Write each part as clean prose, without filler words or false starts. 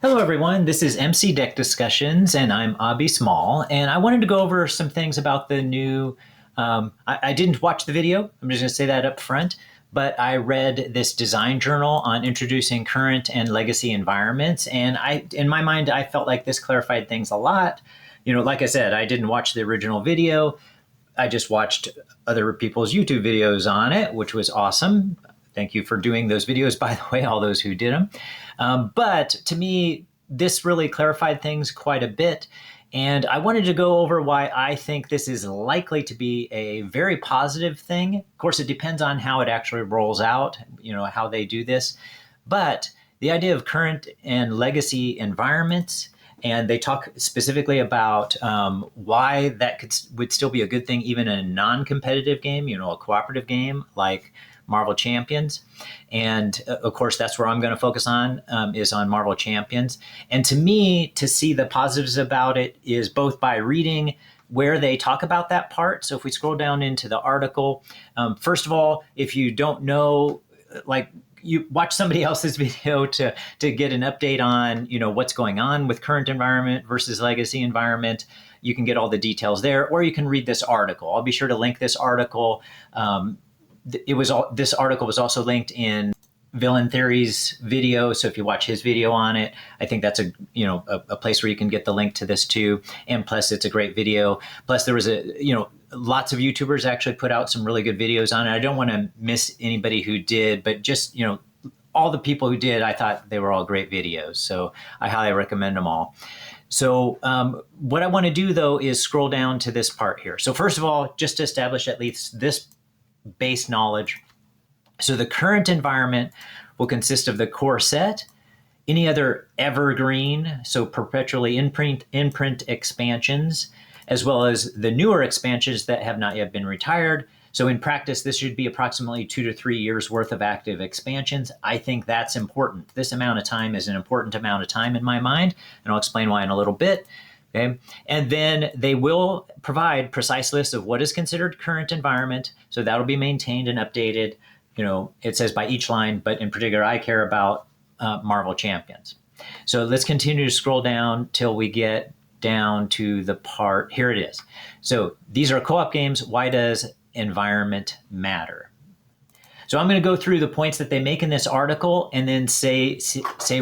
Hello, everyone. This is MC Deck Discussions, and I'm Abby Small. And I wanted to go over some things about the new. I didn't watch the video. I'm just going to say that up front. But I read this design journal on introducing current and legacy environments, and in my mind, I felt like this clarified things a lot. Like I said, I didn't watch the original video. I just watched other people's YouTube videos on it, which was awesome. Thank you for doing those videos, by the way, all those who did them. But to me, this really clarified things quite a bit. And I wanted to go over why I think this is likely to be a very positive thing. Of course, it depends on how it actually rolls out, how they do this. But the idea of current and legacy environments, and they talk specifically about why that would still be a good thing, even in a non-competitive game, a cooperative game like Marvel Champions. And of course, that's where I'm going to focus on, is on Marvel Champions. And to me, to see the positives about it is both by reading where they talk about that part. So if we scroll down into the article, first of all, if you don't know, you watch somebody else's video to get an update on, what's going on with current environment versus legacy environment. You can get all the details there, or you can read this article. I'll be sure to link this article. This article was also linked in Villain Theory's video. So if you watch his video on it, I think that's a place where you can get the link to this too. And plus, it's a great video. Plus, there was lots of YouTubers actually put out some really good videos on it. I don't want to miss anybody who did, but just, all the people who did, I thought they were all great videos. So I highly recommend them all. So what I want to do, though, is scroll down to this part here. So first of all, just to establish at least this base knowledge. So the current environment will consist of the core set, any other evergreen, so perpetually imprint expansions, as well as the newer expansions that have not yet been retired. So in practice, this should be approximately 2 to 3 years worth of active expansions. I think that's important. This amount of time is an important amount of time in my mind, and I'll explain why in a little bit. Okay. And then they will provide precise lists of what is considered current environment. So that'll be maintained and updated. It says by each line, but in particular, I care about Marvel Champions. So let's continue to scroll down till we get down to the part. Here it is. So these are co-op games. Why does environment matter? So I'm going to go through the points that they make in this article and then say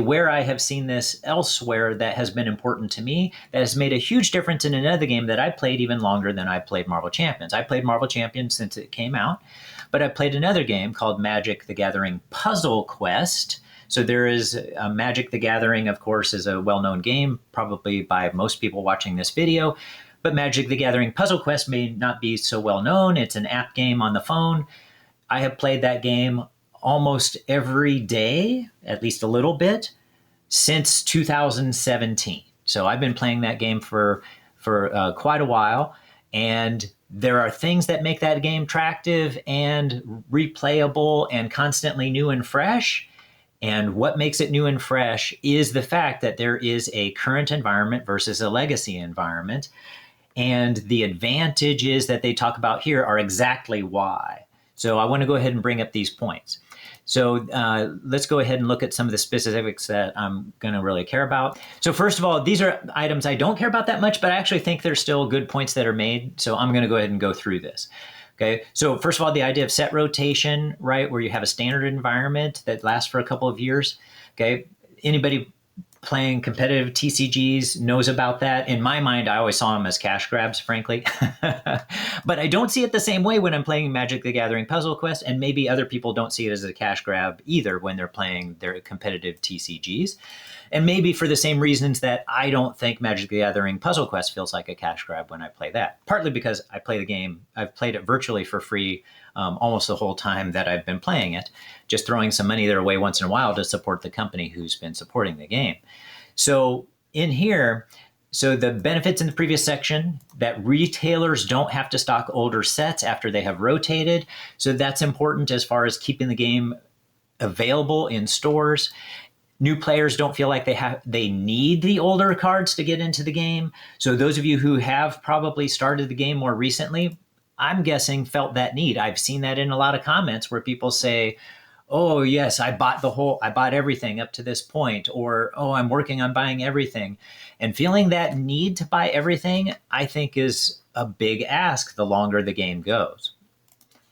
where I have seen this elsewhere that has been important to me, that has made a huge difference in another game that I played even longer than I played Marvel Champions. I played Marvel Champions since it came out, but I played another game called Magic: The Gathering Puzzle Quest. So there is Magic: The Gathering, of course, is a well-known game, probably by most people watching this video. But Magic: The Gathering Puzzle Quest may not be so well known. It's an app game on the phone. I have played that game almost every day, at least a little bit, since 2017. So I've been playing that game for quite a while. And there are things that make that game attractive and replayable and constantly new and fresh. And what makes it new and fresh is the fact that there is a current environment versus a legacy environment. And the advantages that they talk about here are exactly why. So I want to go ahead and bring up these points. So let's go ahead and look at some of the specifics that I'm going to really care about. So first of all, these are items I don't care about that much, but I actually think there's still good points that are made. So I'm going to go ahead and go through this. Okay. So first of all, the idea of set rotation, right, where you have a standard environment that lasts for a couple of years. Okay. Anybody playing competitive TCGs knows about that. In my mind, I always saw them as cash grabs, frankly. But I don't see it the same way when I'm playing Magic: The Gathering Puzzle Quest, and maybe other people don't see it as a cash grab either when they're playing their competitive TCGs. And maybe for the same reasons that I don't think Magic: The Gathering Puzzle Quest feels like a cash grab when I play that. Partly because I play the game, I've played it virtually for free almost the whole time that I've been playing it, just throwing some money their way once in a while to support the company who's been supporting the game. So in here, so the benefits in the previous section, that retailers don't have to stock older sets after they have rotated. So that's important as far as keeping the game available in stores. New players don't feel like they need the older cards to get into the game. So those of you who have probably started the game more recently, I'm guessing felt that need. I've seen that in a lot of comments where people say, oh yes, I bought everything up to this point, or oh, I'm working on buying everything. And feeling that need to buy everything, I think is a big ask the longer the game goes.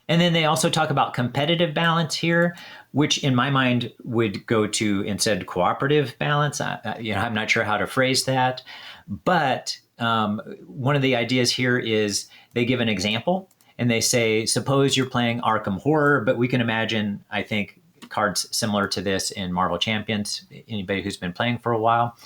And then they also talk about competitive balance here, which in my mind would go to instead cooperative balance. I'm not sure how to phrase that, but one of the ideas here is they give an example and they say, suppose you're playing Arkham Horror, but we can imagine, I think, cards similar to this in Marvel Champions, anybody who's been playing for a while.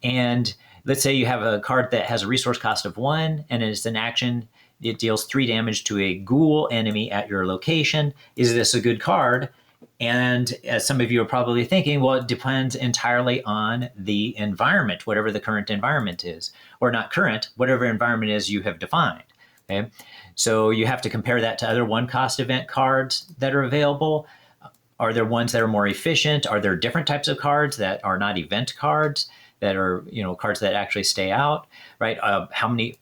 And let's say you have a card that has a resource cost of 1, and it's an action. It deals 3 damage to a ghoul enemy at your location. Is this a good card? And as some of you are probably thinking, well, it depends entirely on the environment, whatever the current environment is, or not current, whatever environment is you have defined. Okay, so you have to compare that to other 1-cost event cards that are available. Are there ones that are more efficient? Are there different types of cards that are not event cards, that are cards that actually stay out? Right? How many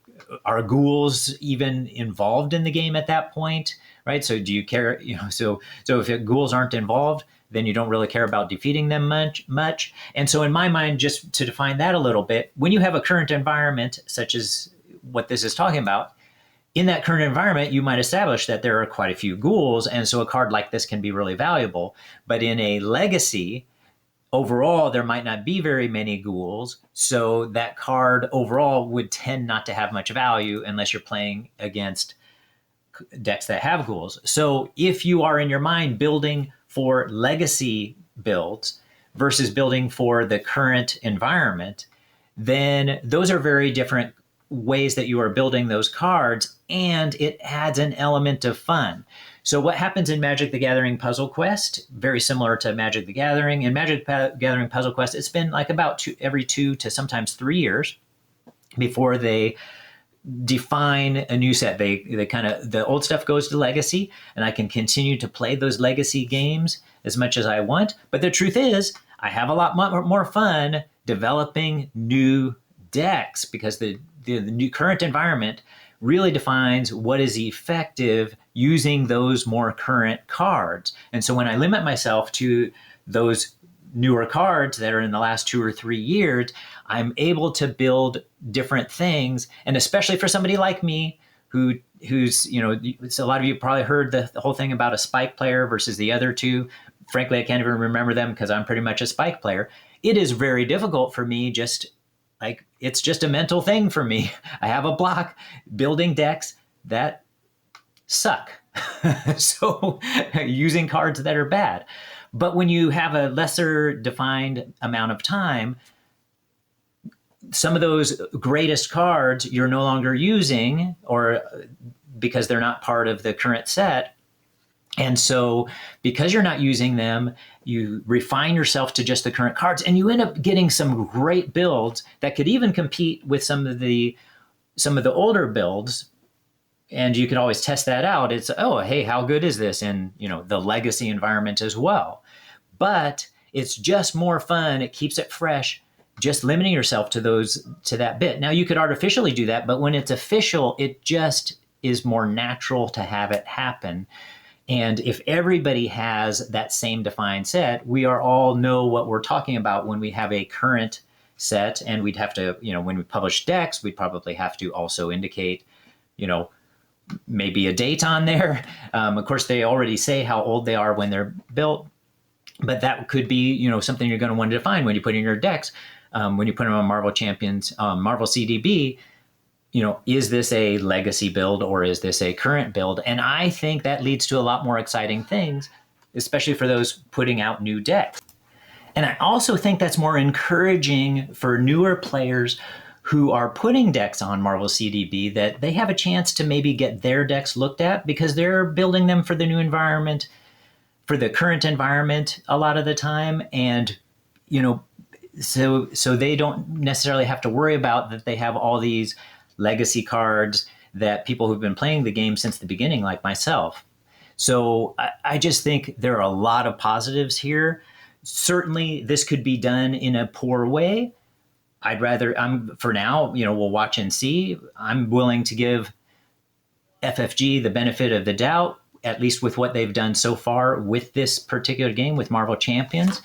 are ghouls even involved in the game at that point? Right? So do you care? So if ghouls aren't involved, then you don't really care about defeating them much. And so in my mind, just to define that a little bit, when you have a current environment such as what this is talking about, in that current environment, you might establish that there are quite a few ghouls, and so a card like this can be really valuable. But in a legacy, overall, there might not be very many ghouls, so that card overall would tend not to have much value unless you're playing against decks that have ghouls. So if you are in your mind building for legacy builds versus building for the current environment, then those are very different ways that you are building those cards, and it adds an element of fun. So what happens in Magic the Gathering Puzzle Quest, very similar to Magic the Gathering. In Magic the Gathering Puzzle Quest, it's been like about every 2 to sometimes 3 years before they define a new set. They kind of, the old stuff goes to legacy, and I can continue to play those legacy games as much as I want. But the truth is, I have a lot more fun developing new decks, because the new current environment really defines what is effective using those more current cards. And so when I limit myself to those newer cards that are in the last 2 or 3 years, I'm able to build different things. And especially for somebody like me, who's, so a lot of you probably heard the whole thing about a spike player versus the other two. Frankly, I can't even remember them because I'm pretty much a spike player. It is very difficult for me, it's just a mental thing for me. I have a block building decks that suck. So using cards that are bad. But when you have a lesser defined amount of time, some of those greatest cards you're no longer using, or because they're not part of the current set. And so because you're not using them, you refine yourself to just the current cards, and you end up getting some great builds that could even compete with some of the older builds. And you can always test that out. It's, oh, hey, how good is this in, the legacy environment as well? But it's just more fun. It keeps it fresh, just limiting yourself to that bit. Now you could artificially do that, but when it's official, it just is more natural to have it happen. And if everybody has that same defined set, we are all know what we're talking about when we have a current set. And we'd have to, when we publish decks, we'd probably have to also indicate, maybe a date on there. Of course, they already say how old they are when they're built, but that could be, something you're going to want to define when you put in your decks. When you put them on Marvel Champions, MarvelCDB, is this a legacy build or is this a current build? And I think that leads to a lot more exciting things, especially for those putting out new decks. And I also think that's more encouraging for newer players who are putting decks on MarvelCDB, that they have a chance to maybe get their decks looked at because they're building them for the new environment, for the current environment a lot of the time. And, so they don't necessarily have to worry about that they have all these legacy cards that people who've been playing the game since the beginning, like myself. So I just think there are a lot of positives here. Certainly this could be done in a poor way. For now, we'll watch and see. I'm willing to give FFG the benefit of the doubt at least with what they've done so far with this particular game with Marvel Champions.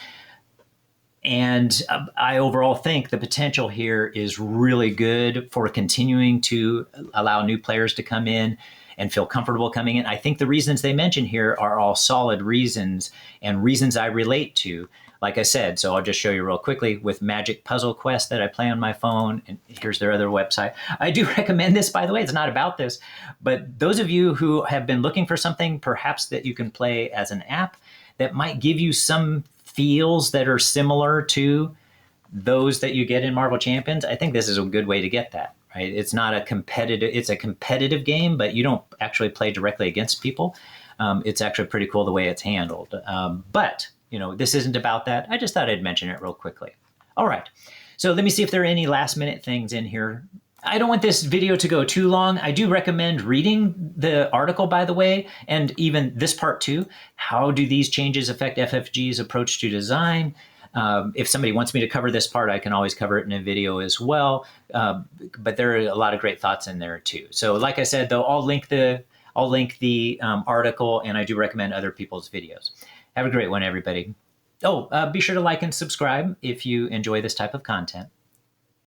And I overall think the potential here is really good for continuing to allow new players to come in and feel comfortable coming in. I think the reasons they mention here are all solid reasons and reasons I relate to. Like I said, so I'll just show you real quickly with Magic Puzzle Quest that I play on my phone. And here's their other website. I do recommend this, by the way. It's not about this. But those of you who have been looking for something perhaps that you can play as an app that might give you some feels that are similar to those that you get in Marvel Champions, I think this is a good way to get that, right? It's not a competitive, it's a competitive game, but you don't actually play directly against people. It's actually pretty cool the way it's handled. But, you know, this isn't about that. I just thought I'd mention it real quickly. All right. So let me see if there are any last minute things in here. I don't want this video to go too long. I do recommend reading the article, by the way, and even this part too. How do these changes affect FFG's approach to design? If somebody wants me to cover this part, I can always cover it in a video as well. But there are a lot of great thoughts in there too. So like I said, though, I'll link the article, and I do recommend other people's videos. Have a great one, everybody. Oh, be sure to like and subscribe if you enjoy this type of content.